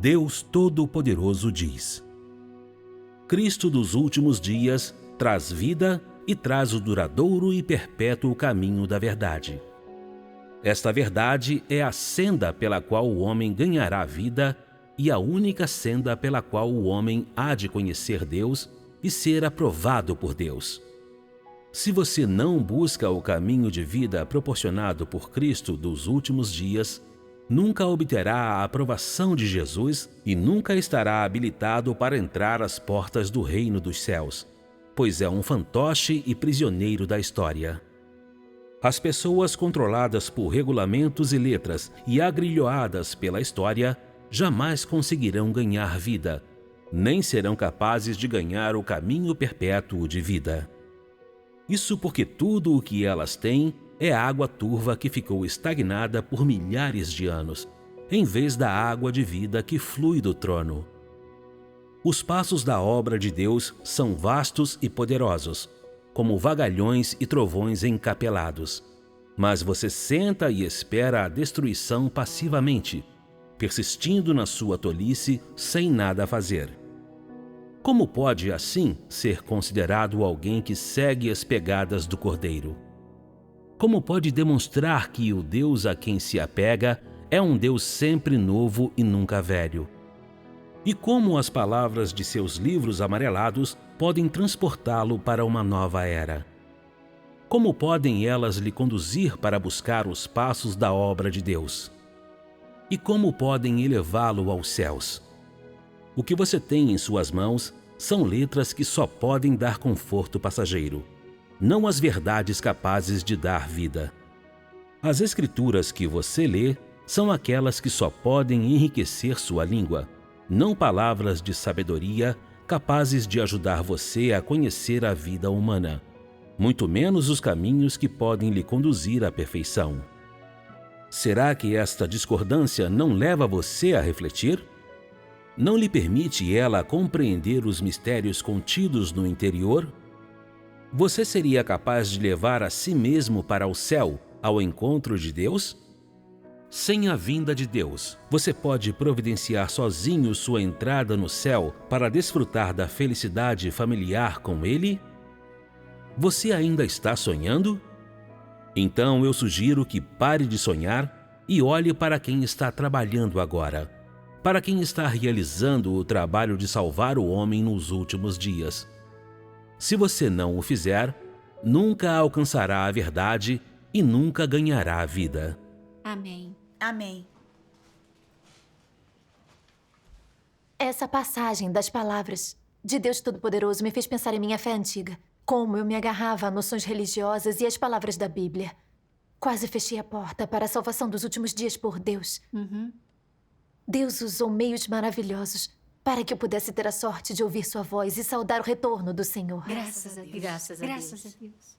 Deus Todo-Poderoso diz: Cristo dos últimos dias traz vida e traz o duradouro e perpétuo caminho da verdade. Esta verdade é a senda pela qual o homem ganhará a vida e a única senda pela qual o homem há de conhecer Deus e ser aprovado por Deus. Se você não busca o caminho de vida proporcionado por Cristo dos últimos dias, nunca obterá a aprovação de Jesus e nunca estará habilitado para entrar às portas do reino dos céus, pois é um fantoche e prisioneiro da história. As pessoas controladas por regulamentos e letras e agrilhoadas pela história jamais conseguirão ganhar vida, nem serão capazes de ganhar o caminho perpétuo de vida. Isso porque tudo o que elas têm é água turva que ficou estagnada por milhares de anos, em vez da água de vida que flui do trono. Os passos da obra de Deus são vastos e poderosos, como vagalhões e trovões encapelados. Mas você senta e espera a destruição passivamente, persistindo na sua tolice sem nada fazer. Como pode, assim, ser considerado alguém que segue as pegadas do Cordeiro? Como pode demonstrar que o Deus a quem se apega é um Deus sempre novo e nunca velho? E como as palavras de seus livros amarelados podem transportá-lo para uma nova era? Como podem elas lhe conduzir para buscar os passos da obra de Deus? E como podem elevá-lo aos céus? O que você tem em suas mãos são letras que só podem dar conforto passageiro, não as verdades capazes de dar vida. As escrituras que você lê são aquelas que só podem enriquecer sua língua, não palavras de sabedoria capazes de ajudar você a conhecer a vida humana, muito menos os caminhos que podem lhe conduzir à perfeição. Será que esta discordância não leva você a refletir? Não lhe permite ela compreender os mistérios contidos no interior? Você seria capaz de levar a si mesmo para o céu, ao encontro de Deus? Sem a vinda de Deus, você pode providenciar sozinho sua entrada no céu para desfrutar da felicidade familiar com Ele? Você ainda está sonhando? Então eu sugiro que pare de sonhar e olhe para quem está trabalhando agora, para quem está realizando o trabalho de salvar o homem nos últimos dias. Se você não o fizer, nunca alcançará a verdade e nunca ganhará a vida. Amém. Amém. Essa passagem das palavras de Deus Todo-Poderoso me fez pensar em minha fé antiga. Como eu me agarrava a noções religiosas e às palavras da Bíblia. Quase fechei a porta para a salvação dos últimos dias por Deus. Deus usou meios maravilhosos para que eu pudesse ter a sorte de ouvir sua voz e saudar o retorno do Senhor. Graças a Deus. Graças a Graças Deus. a Deus.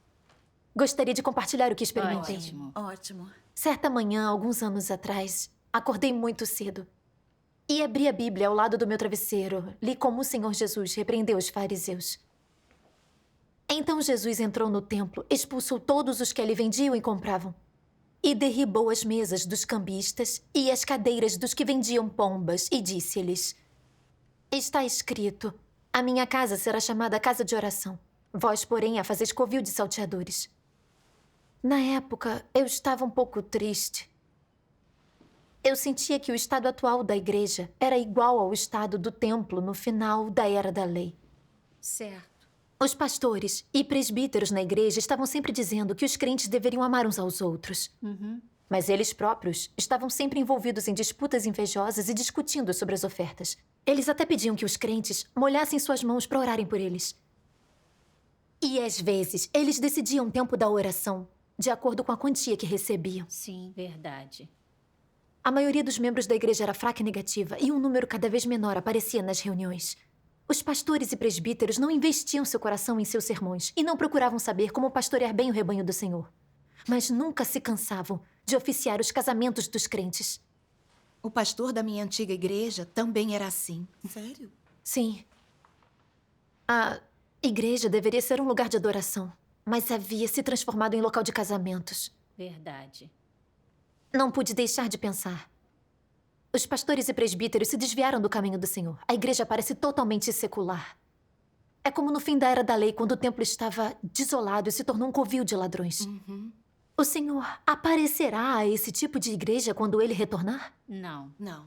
Gostaria de compartilhar o que experimentei. Ótimo. Ótimo. Certa manhã, alguns anos atrás, acordei muito cedo e abri a Bíblia ao lado do meu travesseiro. Li como o Senhor Jesus repreendeu os fariseus. Então Jesus entrou no templo, expulsou todos os que ali vendiam e compravam e derribou as mesas dos cambistas e as cadeiras dos que vendiam pombas e disse-lhes: Está escrito, a minha casa será chamada casa de oração. Vós, porém, a fazeis covil de salteadores. Na época, eu estava um pouco triste. Eu sentia que o estado atual da igreja era igual ao estado do templo no final da Era da Lei. Certo. Os pastores e presbíteros na igreja estavam sempre dizendo que os crentes deveriam amar uns aos outros. Mas eles próprios estavam sempre envolvidos em disputas invejosas e discutindo sobre as ofertas. Eles até pediam que os crentes molhassem suas mãos para orarem por eles. E às vezes, eles decidiam o tempo da oração de acordo com a quantia que recebiam. Sim, verdade. A maioria dos membros da igreja era fraca e negativa, e um número cada vez menor aparecia nas reuniões. Os pastores e presbíteros não investiam seu coração em seus sermões e não procuravam saber como pastorear bem o rebanho do Senhor. Mas nunca se cansavam de oficiar os casamentos dos crentes. O pastor da minha antiga igreja também era assim. Sério? Sim. A igreja deveria ser um lugar de adoração, mas havia se transformado em local de casamentos. Verdade. Não pude deixar de pensar. Os pastores e presbíteros se desviaram do caminho do Senhor. A igreja parece totalmente secular. É como no fim da Era da Lei, quando o templo estava desolado e se tornou um covil de ladrões. O Senhor aparecerá a esse tipo de igreja quando ele retornar? Não. Não.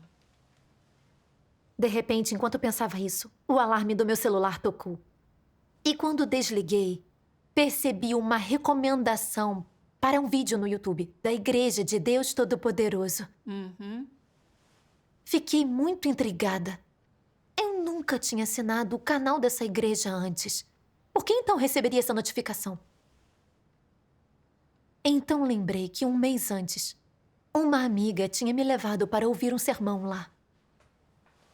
De repente, enquanto eu pensava isso, o alarme do meu celular tocou. E quando desliguei, percebi uma recomendação para um vídeo no YouTube da Igreja de Deus Todo-Poderoso. Fiquei muito intrigada. Eu nunca tinha assinado o canal dessa igreja antes. Por que então receberia essa notificação? Então lembrei que um mês antes, uma amiga tinha me levado para ouvir um sermão lá.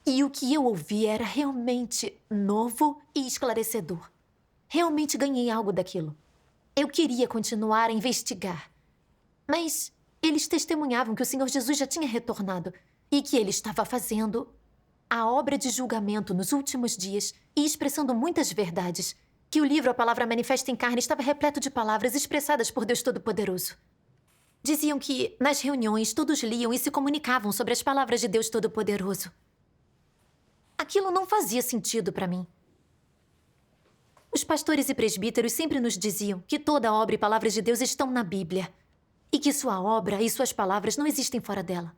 E o que eu ouvi era realmente novo e esclarecedor. Realmente ganhei algo daquilo. Eu queria continuar a investigar. Mas eles testemunhavam que o Senhor Jesus já tinha retornado e que ele estava fazendo a obra de julgamento nos últimos dias e expressando muitas verdades. Que o livro A Palavra Manifesta em Carne estava repleto de palavras expressadas por Deus Todo-Poderoso. Diziam que, nas reuniões, todos liam e se comunicavam sobre as palavras de Deus Todo-Poderoso. Aquilo não fazia sentido para mim. Os pastores e presbíteros sempre nos diziam que toda obra e palavras de Deus estão na Bíblia e que sua obra e suas palavras não existem fora dela.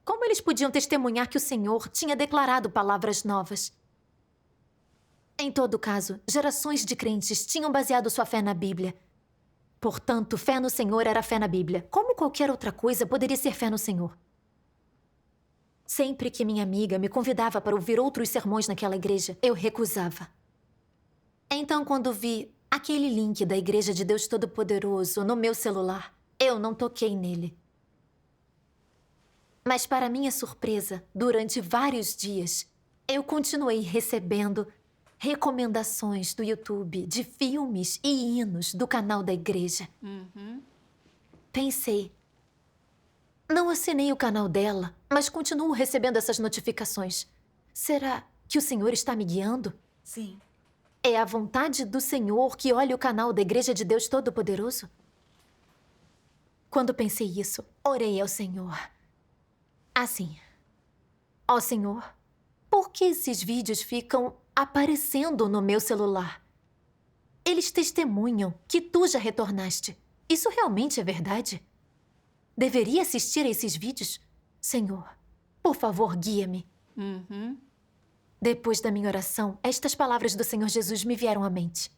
Como eles podiam testemunhar que o Senhor tinha declarado palavras novas? Em todo caso, gerações de crentes tinham baseado sua fé na Bíblia. Portanto, fé no Senhor era fé na Bíblia. Como qualquer outra coisa poderia ser fé no Senhor? Sempre que minha amiga me convidava para ouvir outros sermões naquela igreja, eu recusava. Então, quando vi aquele link da Igreja de Deus Todo-Poderoso no meu celular, eu não toquei nele. Mas, para minha surpresa, durante vários dias, eu continuei recebendo recomendações do YouTube de filmes e hinos do canal da igreja. Pensei, não assinei o canal dela, mas continuo recebendo essas notificações. Será que o Senhor está me guiando? Sim. É a vontade do Senhor que olhe o canal da Igreja de Deus Todo-Poderoso? Quando pensei isso, orei ao Senhor. Assim, ó Senhor, por que esses vídeos ficam aparecendo no meu celular? Eles testemunham que tu já retornaste. Isso realmente é verdade? Deveria assistir a esses vídeos? Senhor, por favor, guia-me. Depois da minha oração, estas palavras do Senhor Jesus me vieram à mente.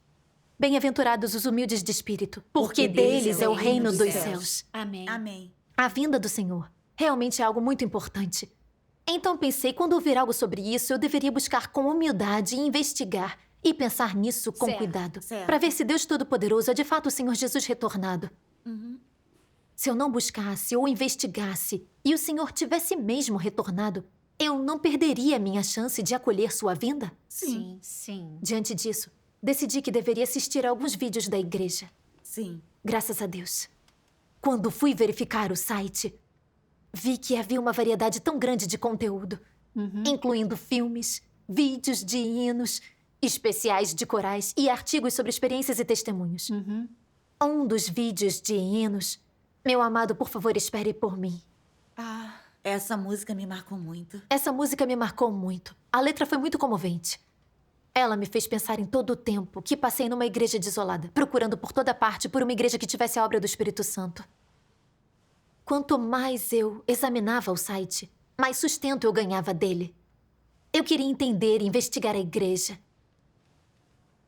Bem-aventurados os humildes de espírito, porque deles é o reino dos céus. Amém. Amém. A vinda do Senhor realmente é algo muito importante. Então pensei, quando ouvir algo sobre isso, eu deveria buscar com humildade e investigar e pensar nisso com Certo, cuidado. certo. Para ver se Deus Todo-Poderoso é de fato o Senhor Jesus retornado. Se eu não buscasse ou investigasse e o Senhor tivesse mesmo retornado, eu não perderia minha chance de acolher sua vinda? Sim, sim. Diante disso, decidi que deveria assistir a alguns vídeos da igreja. Sim. Graças a Deus. Quando fui verificar o site, vi que havia uma variedade tão grande de conteúdo, incluindo filmes, vídeos de hinos, especiais de corais e artigos sobre experiências e testemunhos. Um dos vídeos de hinos, meu amado, por favor, espere por mim. Ah, essa música me marcou muito. Essa música me marcou muito. A letra foi muito comovente. Ela me fez pensar em todo o tempo que passei numa igreja desolada, procurando por toda parte por uma igreja que tivesse a obra do Espírito Santo. Quanto mais eu examinava o site, mais sustento eu ganhava dele. Eu queria entender e investigar a igreja.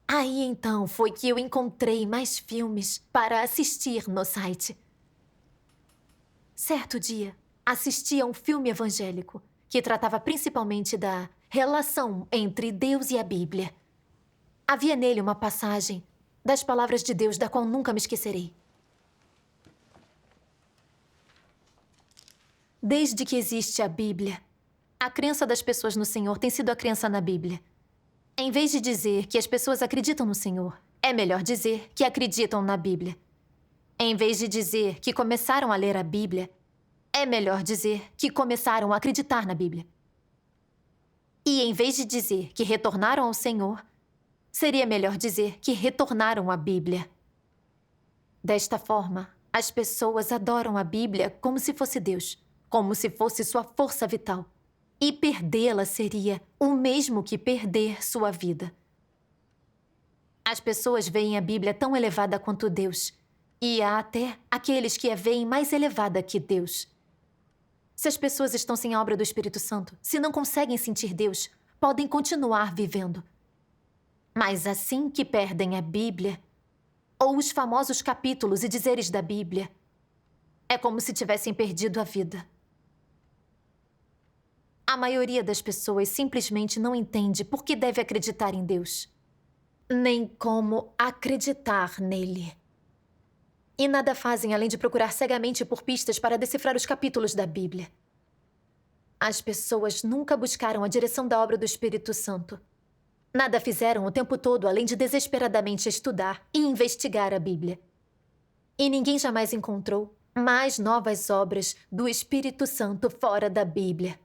Aí então foi que eu encontrei mais filmes para assistir no site. Certo dia, assisti a um filme evangélico que tratava principalmente da relação entre Deus e a Bíblia. Havia nele uma passagem das palavras de Deus da qual nunca me esquecerei. Desde que existe a Bíblia, a crença das pessoas no Senhor tem sido a crença na Bíblia. Em vez de dizer que as pessoas acreditam no Senhor, é melhor dizer que acreditam na Bíblia. Em vez de dizer que começaram a ler a Bíblia, é melhor dizer que começaram a acreditar na Bíblia. E em vez de dizer que retornaram ao Senhor, seria melhor dizer que retornaram à Bíblia. Desta forma, as pessoas adoram a Bíblia como se fosse Deus, como se fosse sua força vital. E perdê-la seria o mesmo que perder sua vida. As pessoas veem a Bíblia tão elevada quanto Deus, e há até aqueles que a veem mais elevada que Deus. Se as pessoas estão sem a obra do Espírito Santo, se não conseguem sentir Deus, podem continuar vivendo. Mas assim que perdem a Bíblia, ou os famosos capítulos e dizeres da Bíblia, é como se tivessem perdido a vida. A maioria das pessoas simplesmente não entende por que deve acreditar em Deus, nem como acreditar nele. E nada fazem além de procurar cegamente por pistas para decifrar os capítulos da Bíblia. As pessoas nunca buscaram a direção da obra do Espírito Santo. Nada fizeram o tempo todo além de desesperadamente estudar e investigar a Bíblia. E ninguém jamais encontrou mais novas obras do Espírito Santo fora da Bíblia.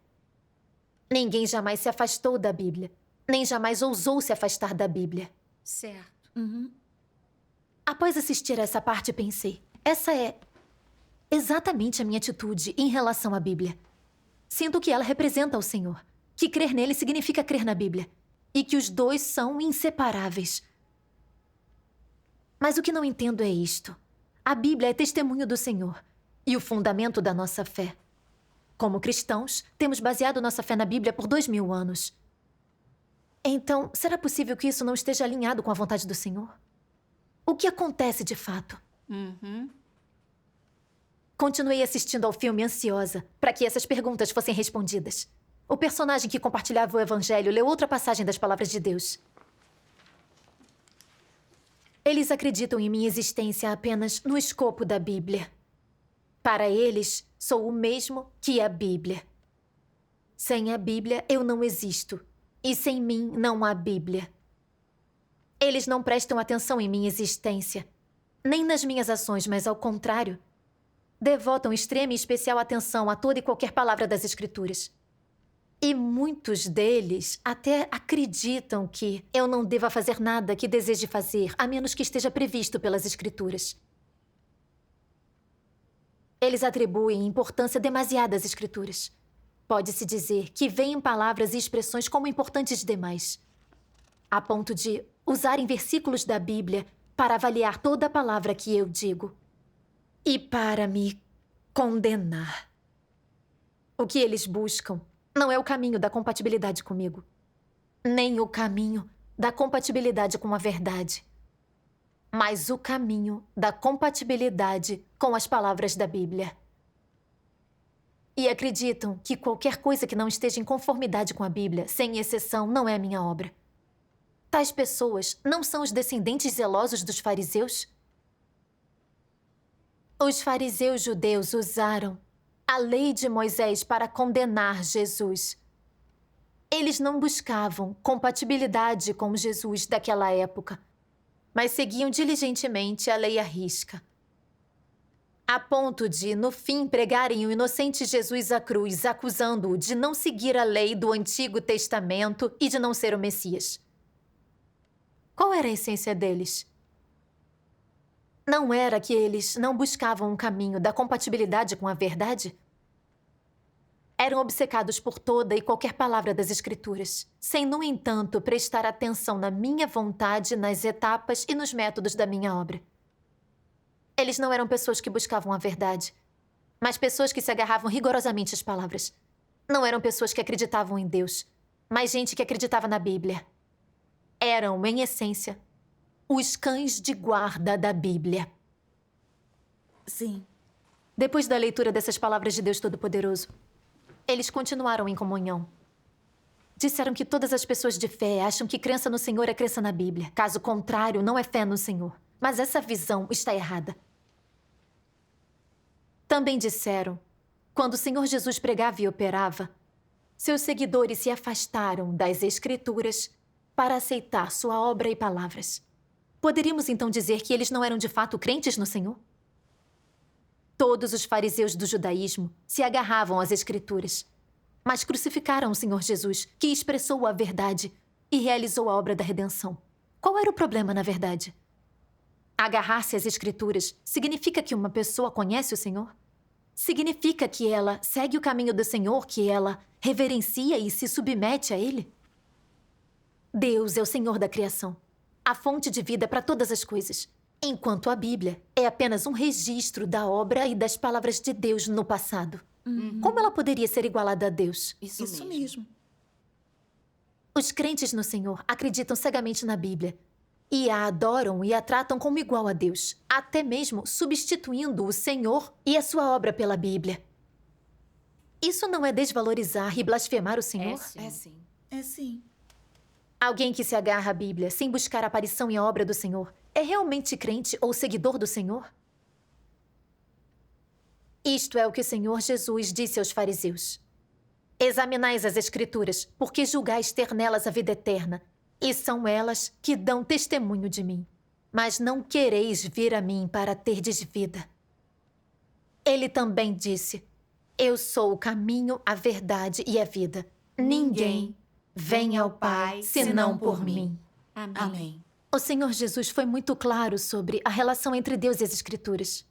Ninguém jamais se afastou da Bíblia, nem jamais ousou se afastar da Bíblia. Certo. Após assistir a essa parte, pensei, essa é exatamente a minha atitude em relação à Bíblia. Sinto que ela representa o Senhor, que crer nele significa crer na Bíblia, e que os dois são inseparáveis. Mas o que não entendo é isto. A Bíblia é testemunho do Senhor e o fundamento da nossa fé. Como cristãos, temos baseado nossa fé na Bíblia por 2000 anos. Então, será possível que isso não esteja alinhado com a vontade do Senhor? O que acontece de fato? Continuei assistindo ao filme ansiosa para que essas perguntas fossem respondidas. O personagem que compartilhava o Evangelho leu outra passagem das palavras de Deus. Eles acreditam em minha existência apenas no escopo da Bíblia. Para eles, sou o mesmo que a Bíblia. Sem a Bíblia, eu não existo. E sem mim, não há Bíblia. Eles não prestam atenção em minha existência, nem nas minhas ações, mas ao contrário, devotam extrema e especial atenção a toda e qualquer palavra das Escrituras. E muitos deles até acreditam que eu não deva fazer nada que deseje fazer, a menos que esteja previsto pelas Escrituras. Eles atribuem importância demasiada às Escrituras. Pode-se dizer que veem palavras e expressões como importantes demais, a ponto de usarem versículos da Bíblia para avaliar toda a palavra que eu digo e para me condenar. O que eles buscam não é o caminho da compatibilidade comigo, nem o caminho da compatibilidade com a verdade, mas o caminho da compatibilidade com as palavras da Bíblia. E acreditam que qualquer coisa que não esteja em conformidade com a Bíblia, sem exceção, não é minha obra. Tais pessoas não são os descendentes zelosos dos fariseus? Os fariseus judeus usaram a lei de Moisés para condenar Jesus. Eles não buscavam compatibilidade com Jesus daquela época, mas seguiam diligentemente a lei à risca, a ponto de, no fim, pregarem o inocente Jesus à cruz, acusando-o de não seguir a lei do Antigo Testamento e de não ser o Messias. Qual era a essência deles? Não era que eles não buscavam um caminho da compatibilidade com a verdade? Eram obcecados por toda e qualquer palavra das Escrituras, sem, no entanto, prestar atenção na minha vontade, nas etapas e nos métodos da minha obra. Eles não eram pessoas que buscavam a verdade, mas pessoas que se agarravam rigorosamente às palavras. Não eram pessoas que acreditavam em Deus, mas gente que acreditava na Bíblia. Eram, em essência, os cães de guarda da Bíblia. Sim. Depois da leitura dessas palavras de Deus Todo-Poderoso, eles continuaram em comunhão. Disseram que todas as pessoas de fé acham que crença no Senhor é crença na Bíblia. Caso contrário, não é fé no Senhor. Mas essa visão está errada. Também disseram, quando o Senhor Jesus pregava e operava, seus seguidores se afastaram das Escrituras para aceitar sua obra e palavras. Poderíamos então dizer que eles não eram de fato crentes no Senhor? Todos os fariseus do judaísmo se agarravam às Escrituras, mas crucificaram o Senhor Jesus, que expressou a verdade e realizou a obra da redenção. Qual era o problema, na verdade? Agarrar-se às Escrituras significa que uma pessoa conhece o Senhor? significa que ela segue o caminho do Senhor, que ela reverencia e se submete a Ele? Deus é o Senhor da criação, a fonte de vida para todas as coisas, enquanto a Bíblia é apenas um registro da obra e das palavras de Deus no passado. Como ela poderia ser igualada a Deus? Isso mesmo. Os crentes no Senhor acreditam cegamente na Bíblia e a adoram e a tratam como igual a Deus, até mesmo substituindo o Senhor e a sua obra pela Bíblia. Isso não é desvalorizar e blasfemar o Senhor? sim. sim. É sim. Alguém que se agarra à Bíblia sem buscar a aparição e a obra do Senhor é realmente crente ou seguidor do Senhor? Isto é o que o Senhor Jesus disse aos fariseus. Examinais as Escrituras, porque julgais ter nelas a vida eterna, e são elas que dão testemunho de mim. Mas não quereis vir a mim para terdes vida. Ele também disse, eu sou o caminho, a verdade e a vida. Ninguém vem ao Pai senão por mim. Amém. Amém. O Senhor Jesus foi muito claro sobre a relação entre Deus e as Escrituras.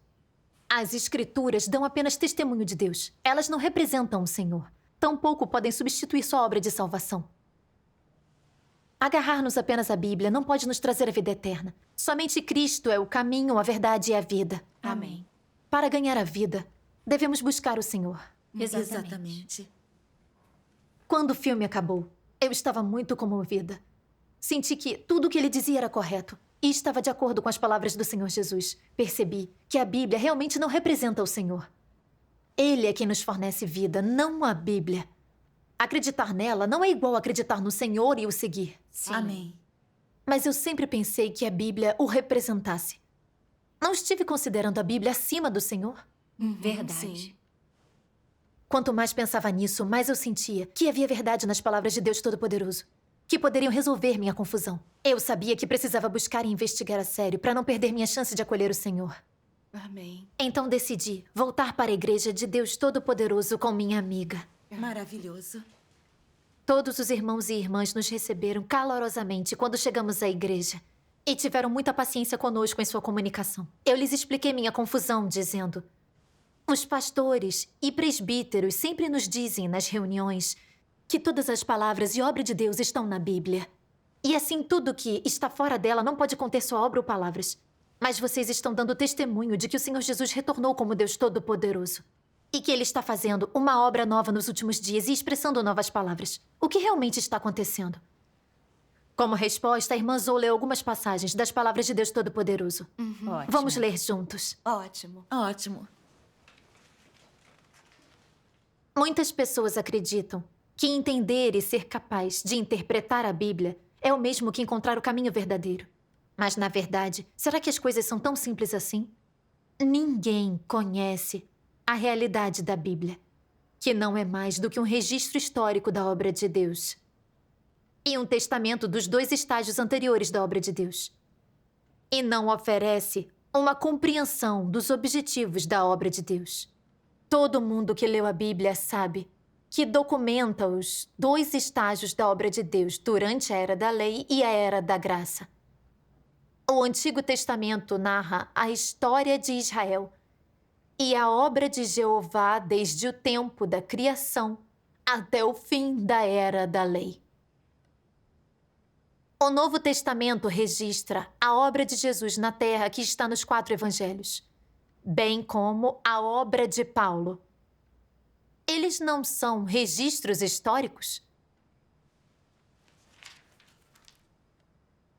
As Escrituras dão apenas testemunho de Deus. Elas não representam o Senhor. Tampouco podem substituir sua obra de salvação. Agarrar-nos apenas à Bíblia não pode nos trazer a vida eterna. Somente Cristo é o caminho, a verdade e a vida. Amém. Para ganhar a vida, devemos buscar o Senhor. Exatamente. Quando o filme acabou, eu estava muito comovida. Senti que tudo o que ele dizia era correto e estava de acordo com as palavras do Senhor Jesus. Percebi que a Bíblia realmente não representa o Senhor. Ele é quem nos fornece vida, não a Bíblia. Acreditar nela não é igual a acreditar no Senhor e o seguir. Sim. Amém. Mas eu sempre pensei que a Bíblia o representasse. Não estive considerando a Bíblia acima do Senhor? Verdade. Sim. Quanto mais pensava nisso, mais eu sentia que havia verdade nas palavras de Deus Todo-Poderoso, que poderiam resolver minha confusão. Eu sabia que precisava buscar e investigar a sério para não perder minha chance de acolher o Senhor. Amém. Então decidi voltar para a Igreja de Deus Todo-Poderoso com minha amiga. Maravilhoso. Todos os irmãos e irmãs nos receberam calorosamente quando chegamos à igreja e tiveram muita paciência conosco em sua comunicação. Eu lhes expliquei minha confusão, dizendo: os pastores e presbíteros sempre nos dizem nas reuniões que todas as palavras e obra de Deus estão na Bíblia. E assim, tudo que está fora dela não pode conter sua obra ou palavras. Mas vocês estão dando testemunho de que o Senhor Jesus retornou como Deus Todo-Poderoso. E que Ele está fazendo uma obra nova nos últimos dias e expressando novas palavras. O que realmente está acontecendo? Como resposta, a irmã Zou leu algumas passagens das palavras de Deus Todo-Poderoso. Ótimo. Vamos ler juntos. Ótimo. Ótimo. Muitas pessoas acreditam que entender e ser capaz de interpretar a Bíblia é o mesmo que encontrar o caminho verdadeiro. Mas, na verdade, será que as coisas são tão simples assim? Ninguém conhece a realidade da Bíblia, que não é mais do que um registro histórico da obra de Deus e um testamento dos dois estágios anteriores da obra de Deus. E não oferece uma compreensão dos objetivos da obra de Deus. Todo mundo que leu a Bíblia sabe que documenta os dois estágios da obra de Deus durante a Era da Lei e a Era da Graça. O Antigo Testamento narra a história de Israel e a obra de Jeová desde o tempo da criação até o fim da Era da Lei. O Novo Testamento registra a obra de Jesus na terra que está nos 4 evangelhos, bem como a obra de Paulo. Eles não são registros históricos?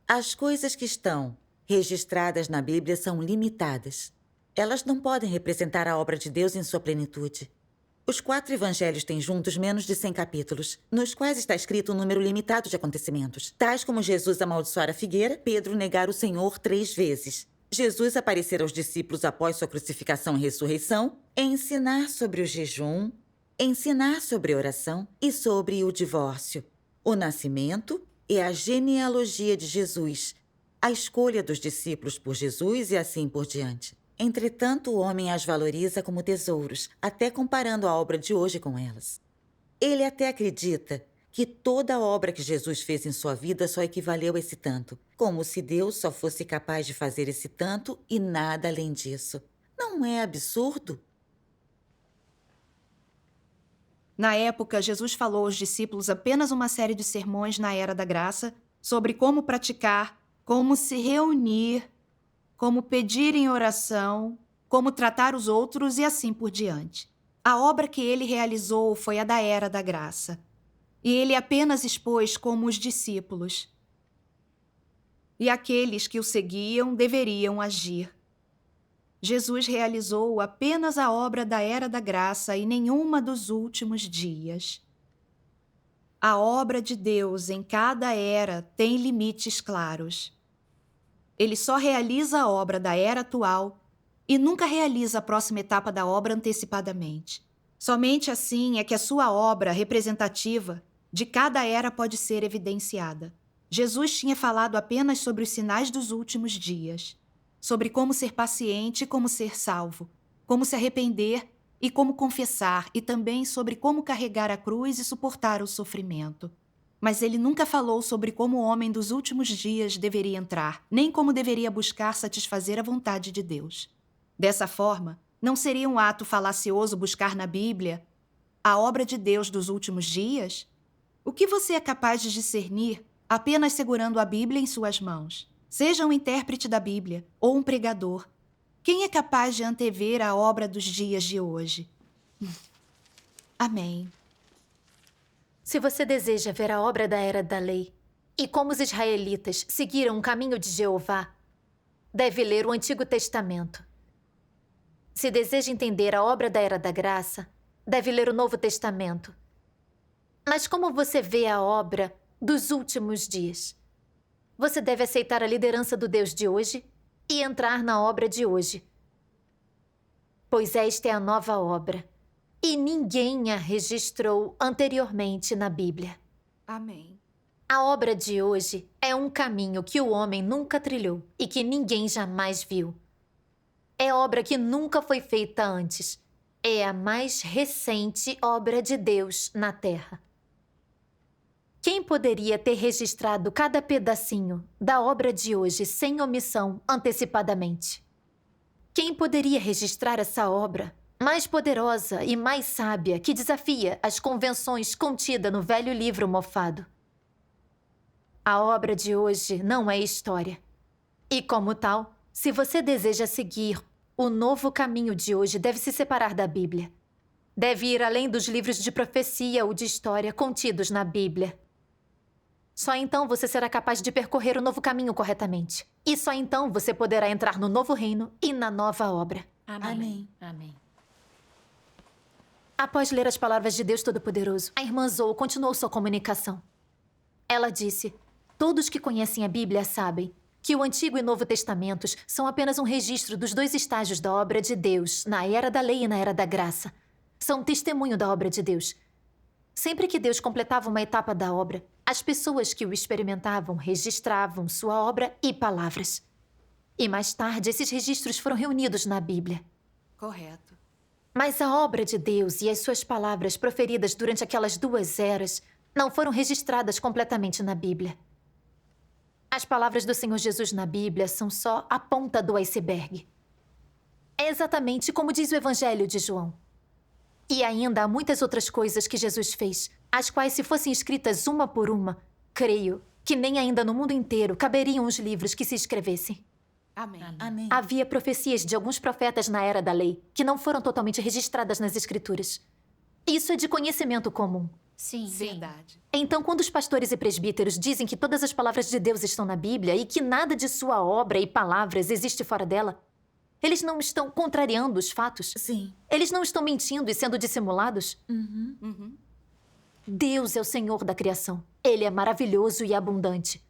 As coisas que estão registradas na Bíblia são limitadas. Elas não podem representar a obra de Deus em sua plenitude. Os 4 evangelhos têm juntos menos de 100 capítulos, nos quais está escrito um número limitado de acontecimentos, tais como Jesus amaldiçoar a figueira, Pedro negar o Senhor 3 vezes, Jesus aparecer aos discípulos após sua crucificação e ressurreição, ensinar sobre o jejum, ensinar sobre a oração e sobre o divórcio, o nascimento e a genealogia de Jesus, a escolha dos discípulos por Jesus e assim por diante. Entretanto, o homem as valoriza como tesouros, até comparando a obra de hoje com elas. Ele até acredita que toda a obra que Jesus fez em sua vida só equivaleu a esse tanto, como se Deus só fosse capaz de fazer esse tanto e nada além disso. Não é absurdo? Na época, Jesus falou aos discípulos apenas uma série de sermões na Era da Graça sobre como praticar, como se reunir, como pedir em oração, como tratar os outros e assim por diante. A obra que ele realizou foi a da Era da Graça. E ele apenas expôs como os discípulos e aqueles que o seguiam deveriam agir. Jesus realizou apenas a obra da Era da Graça e nenhuma dos últimos dias. A obra de Deus em cada era tem limites claros. Ele só realiza a obra da era atual e nunca realiza a próxima etapa da obra antecipadamente. Somente assim é que a sua obra representativa de cada era pode ser evidenciada. Jesus tinha falado apenas sobre os sinais dos últimos dias, sobre como ser paciente e como ser salvo, como se arrepender e como confessar, e também sobre como carregar a cruz e suportar o sofrimento. Mas ele nunca falou sobre como o homem dos últimos dias deveria entrar, nem como deveria buscar satisfazer a vontade de Deus. Dessa forma, não seria um ato falacioso buscar na Bíblia a obra de Deus dos últimos dias? O que você é capaz de discernir apenas segurando a Bíblia em suas mãos? Seja um intérprete da Bíblia ou um pregador. Quem é capaz de antever a obra dos dias de hoje? Amém. Se você deseja ver a obra da Era da Lei e como os israelitas seguiram o caminho de Jeová, deve ler o Antigo Testamento. Se deseja entender a obra da Era da Graça, deve ler o Novo Testamento. Mas como você vê a obra dos últimos dias? Você deve aceitar a liderança do Deus de hoje e entrar na obra de hoje. Pois esta é a nova obra, e ninguém a registrou anteriormente na Bíblia. Amém. A obra de hoje é um caminho que o homem nunca trilhou e que ninguém jamais viu. É obra que nunca foi feita antes. É a mais recente obra de Deus na Terra. Quem poderia ter registrado cada pedacinho da obra de hoje sem omissão antecipadamente? Quem poderia registrar essa obra mais poderosa e mais sábia que desafia as convenções contidas no velho livro mofado? A obra de hoje não é história. E como tal, se você deseja seguir o novo caminho de hoje, deve se separar da Bíblia. Deve ir além dos livros de profecia ou de história contidos na Bíblia. Só então você será capaz de percorrer o novo caminho corretamente. E só então você poderá entrar no novo reino e na nova obra. Amém. Amém. Após ler as palavras de Deus Todo-Poderoso, a irmã Zoe continuou sua comunicação. Ela disse: todos que conhecem a Bíblia sabem que o Antigo e Novo Testamentos são apenas um registro dos dois estágios da obra de Deus, na Era da Lei e na Era da Graça. São um testemunho da obra de Deus. Sempre que Deus completava uma etapa da obra, as pessoas que o experimentavam registravam sua obra e palavras. E mais tarde, esses registros foram reunidos na Bíblia. Correto. Mas a obra de Deus e as suas palavras proferidas durante aquelas duas eras não foram registradas completamente na Bíblia. As palavras do Senhor Jesus na Bíblia são só a ponta do iceberg. É exatamente como diz o Evangelho de João. E ainda há muitas outras coisas que Jesus fez, as quais, se fossem escritas uma por uma, creio que nem ainda no mundo inteiro caberiam os livros que se escrevessem. Amém. Amém. Havia profecias de alguns profetas na Era da Lei que não foram totalmente registradas nas Escrituras. Isso é de conhecimento comum. Sim. Verdade. Então, quando os pastores e presbíteros dizem que todas as palavras de Deus estão na Bíblia e que nada de sua obra e palavras existe fora dela, eles não estão contrariando os fatos? Sim. Eles não estão mentindo e sendo dissimulados? Uhum. Deus é o Senhor da criação. Ele é maravilhoso e abundante.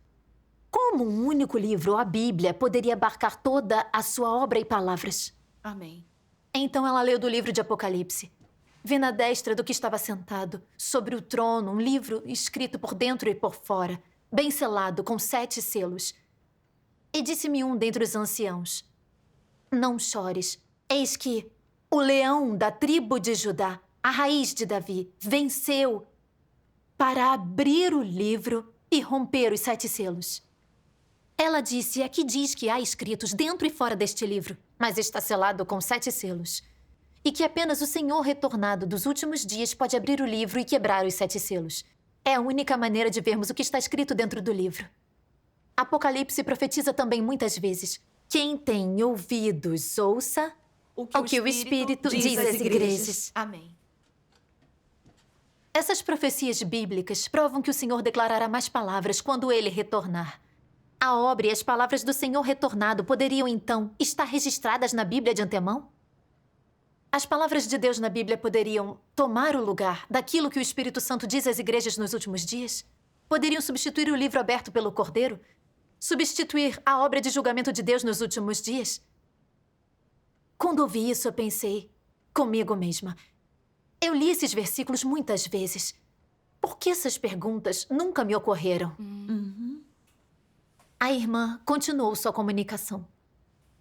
Como um único livro, a Bíblia, poderia abarcar toda a sua obra e palavras? Amém. Então ela leu do livro de Apocalipse. Vi na destra do que estava sentado, sobre o trono, um livro escrito por dentro e por fora, bem selado, com 7 selos. E disse-me um dentre os anciãos: não chores, eis que o leão da tribo de Judá, a raiz de Davi, venceu para abrir o livro e romper os 7 selos. Ela disse: aqui diz que há escritos dentro e fora deste livro, mas está selado com 7 selos. e que apenas o Senhor retornado dos últimos dias pode abrir o livro e quebrar os 7 selos. É a única maneira de vermos o que está escrito dentro do livro. Apocalipse profetiza também muitas vezes: quem tem ouvidos, ouça o que o Espírito diz às igrejas. Amém. Essas profecias bíblicas provam que o Senhor declarará mais palavras quando ele retornar. A obra e as palavras do Senhor retornado poderiam, então, estar registradas na Bíblia de antemão? As palavras de Deus na Bíblia poderiam tomar o lugar daquilo que o Espírito Santo diz às igrejas nos últimos dias? Poderiam substituir o livro aberto pelo Cordeiro? Substituir a obra de julgamento de Deus nos últimos dias? Quando ouvi isso, eu pensei comigo mesma. Eu li esses versículos muitas vezes. Por que essas perguntas nunca me ocorreram? A irmã continuou sua comunicação.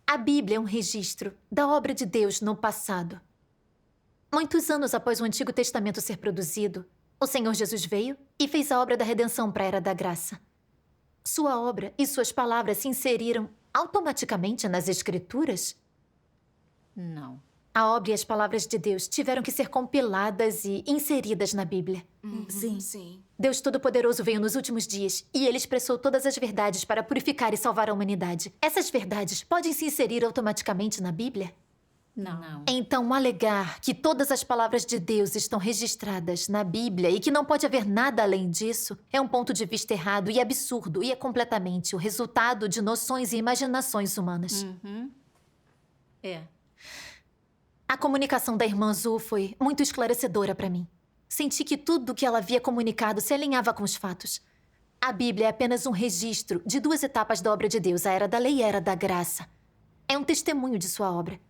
A Bíblia é um registro da obra de Deus no passado. Muitos anos após o Antigo Testamento ser produzido, o Senhor Jesus veio e fez a obra da redenção para a Era da Graça. Sua obra e suas palavras se inseriram automaticamente nas Escrituras? Não. A obra e as palavras de Deus tiveram que ser compiladas e inseridas na Bíblia. Sim. Deus Todo-Poderoso veio nos últimos dias e ele expressou todas as verdades para purificar e salvar a humanidade. Essas verdades podem se inserir automaticamente na Bíblia? Não. Então, alegar que todas as palavras de Deus estão registradas na Bíblia e que não pode haver nada além disso é um ponto de vista errado e absurdo e é completamente o resultado de noções e imaginações humanas. É. A comunicação da irmã Zhu foi muito esclarecedora para mim. Senti que tudo o que ela havia comunicado se alinhava com os fatos. A Bíblia é apenas um registro de 2 etapas da obra de Deus, a Era da Lei e a Era da Graça. É um testemunho de sua obra.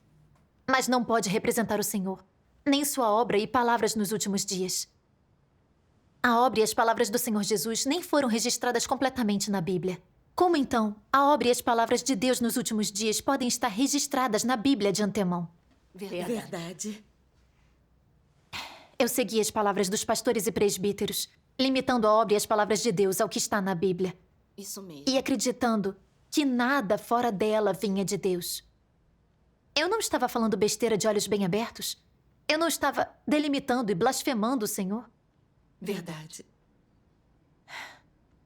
Mas não pode representar o Senhor, nem sua obra e palavras nos últimos dias. A obra e as palavras do Senhor Jesus nem foram registradas completamente na Bíblia. Como então a obra e as palavras de Deus nos últimos dias podem estar registradas na Bíblia de antemão? Verdade. Eu segui as palavras dos pastores e presbíteros, limitando a obra e as palavras de Deus ao que está na Bíblia. Isso mesmo. E acreditando que nada fora dela vinha de Deus. Eu não estava falando besteira de olhos bem abertos? Eu não estava delimitando e blasfemando o Senhor? Verdade.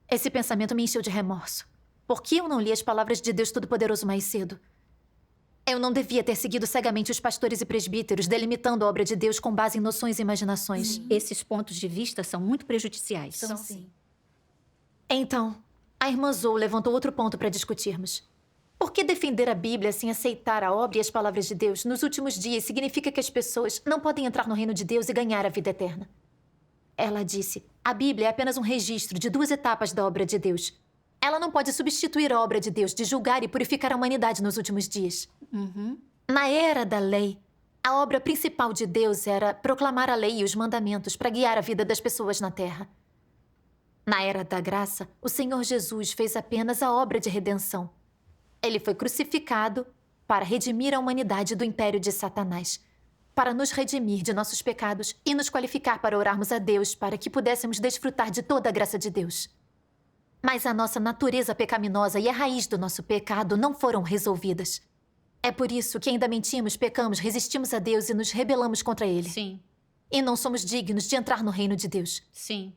Esse pensamento me encheu de remorso. Por que eu não li as palavras de Deus Todo-Poderoso mais cedo? Eu não devia ter seguido cegamente os pastores e presbíteros, delimitando a obra de Deus com base em noções e imaginações. Esses pontos de vista são muito prejudiciais. São sim. Então, a irmã Zhou levantou outro ponto para discutirmos. Por que defender a Bíblia sem aceitar a obra e as palavras de Deus nos últimos dias significa que as pessoas não podem entrar no reino de Deus e ganhar a vida eterna? Ela disse, a Bíblia é apenas um registro de 2 etapas da obra de Deus. Ela não pode substituir a obra de Deus de julgar e purificar a humanidade nos últimos dias. Na Era da Lei, a obra principal de Deus era proclamar a lei e os mandamentos para guiar a vida das pessoas na Terra. Na Era da Graça, o Senhor Jesus fez apenas a obra de redenção. Ele foi crucificado para redimir a humanidade do império de Satanás, para nos redimir de nossos pecados e nos qualificar para orarmos a Deus para que pudéssemos desfrutar de toda a graça de Deus. Mas a nossa natureza pecaminosa e a raiz do nosso pecado não foram resolvidas. É por isso que ainda mentimos, pecamos, resistimos a Deus e nos rebelamos contra Ele. Sim, E não somos dignos de entrar no reino de Deus. sim.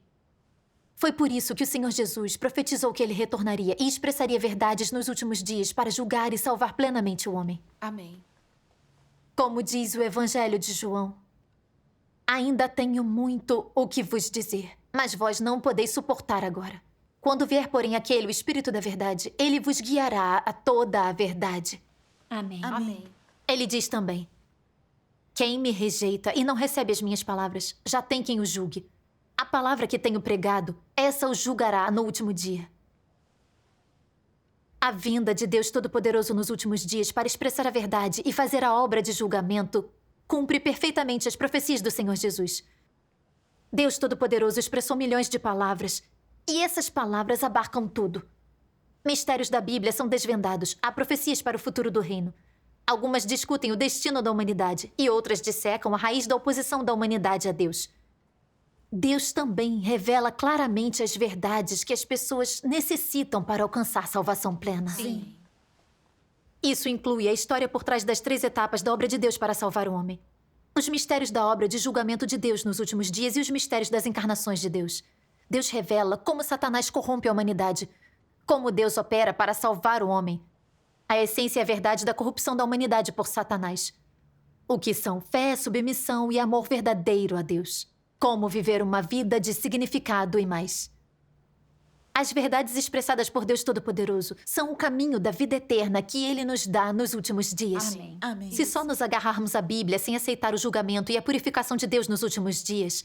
Foi por isso que o Senhor Jesus profetizou que Ele retornaria e expressaria verdades nos últimos dias para julgar e salvar plenamente o homem. Amém. Como diz o Evangelho de João, ainda tenho muito o que vos dizer, mas vós não podeis suportar agora. Quando vier, porém, aquele, o Espírito da Verdade, ele vos guiará a toda a verdade. Amém. Amém. Ele diz também, quem me rejeita e não recebe as minhas palavras, já tem quem o julgue. A palavra que tenho pregado, essa o julgará no último dia. A vinda de Deus Todo-Poderoso nos últimos dias para expressar a verdade e fazer a obra de julgamento cumpre perfeitamente as profecias do Senhor Jesus. Deus Todo-Poderoso expressou milhões de palavras, e essas palavras abarcam tudo. Mistérios da Bíblia são desvendados, há profecias para o futuro do reino. Algumas discutem o destino da humanidade e outras dissecam a raiz da oposição da humanidade a Deus. Deus também revela claramente as verdades que as pessoas necessitam para alcançar salvação plena. Sim. Isso inclui a história por trás das 3 etapas da obra de Deus para salvar o homem. Os mistérios da obra de julgamento de Deus nos últimos dias e os mistérios das encarnações de Deus. Deus revela como Satanás corrompe a humanidade, como Deus opera para salvar o homem. A essência e a verdade da corrupção da humanidade por Satanás. O que são fé, submissão e amor verdadeiro a Deus. Como viver uma vida de significado e mais. As verdades expressadas por Deus Todo-Poderoso são o caminho da vida eterna que Ele nos dá nos últimos dias. Amém. Amém. Se só nos agarrarmos à Bíblia sem aceitar o julgamento e a purificação de Deus nos últimos dias,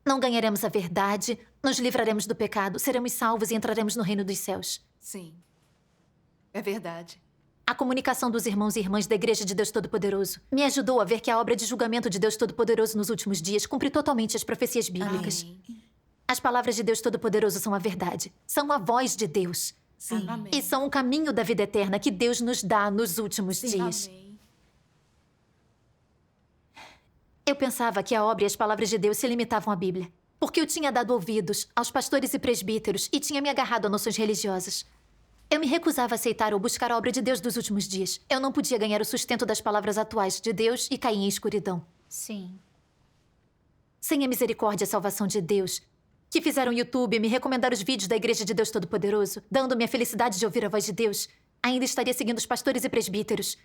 não ganharemos a verdade, nos livraremos do pecado, seremos salvos e entraremos no reino dos céus. Sim. É verdade. A comunicação dos irmãos e irmãs da Igreja de Deus Todo-Poderoso me ajudou a ver que a obra de julgamento de Deus Todo-Poderoso nos últimos dias cumpre totalmente as profecias bíblicas. Amém. As palavras de Deus Todo-Poderoso são a verdade. São a voz de Deus. Sim. Amém. E são o caminho da vida eterna que Deus nos dá nos últimos dias. Amém. Eu pensava que a obra e as palavras de Deus se limitavam à Bíblia. Porque eu tinha dado ouvidos aos pastores e presbíteros e tinha me agarrado a noções religiosas. Eu me recusava a aceitar ou buscar a obra de Deus dos últimos dias. Eu não podia ganhar o sustento das palavras atuais de Deus e cair em escuridão. Sim. Sem a misericórdia e a salvação de Deus, que fizeram o YouTube me recomendar os vídeos da Igreja de Deus Todo-Poderoso, dando-me a felicidade de ouvir a voz de Deus, ainda estaria seguindo os pastores e presbíteros.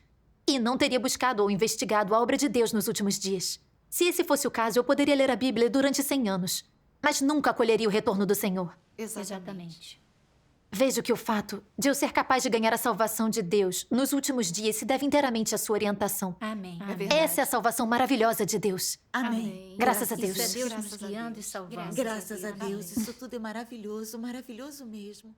E não teria buscado ou investigado a obra de Deus nos últimos dias. Se esse fosse o caso, eu poderia ler a Bíblia durante 100 anos. Mas nunca colheria o retorno do Senhor. Exatamente. Vejo que o fato de eu ser capaz de ganhar a salvação de Deus nos últimos dias se deve inteiramente à sua orientação. Amém. É verdade. Essa é a salvação maravilhosa de Deus. Amém. Graças a Deus. Isso é Deus Graças nos a guiando Deus. e salvando. Graças a Deus. Amém. Isso tudo é maravilhoso, maravilhoso mesmo.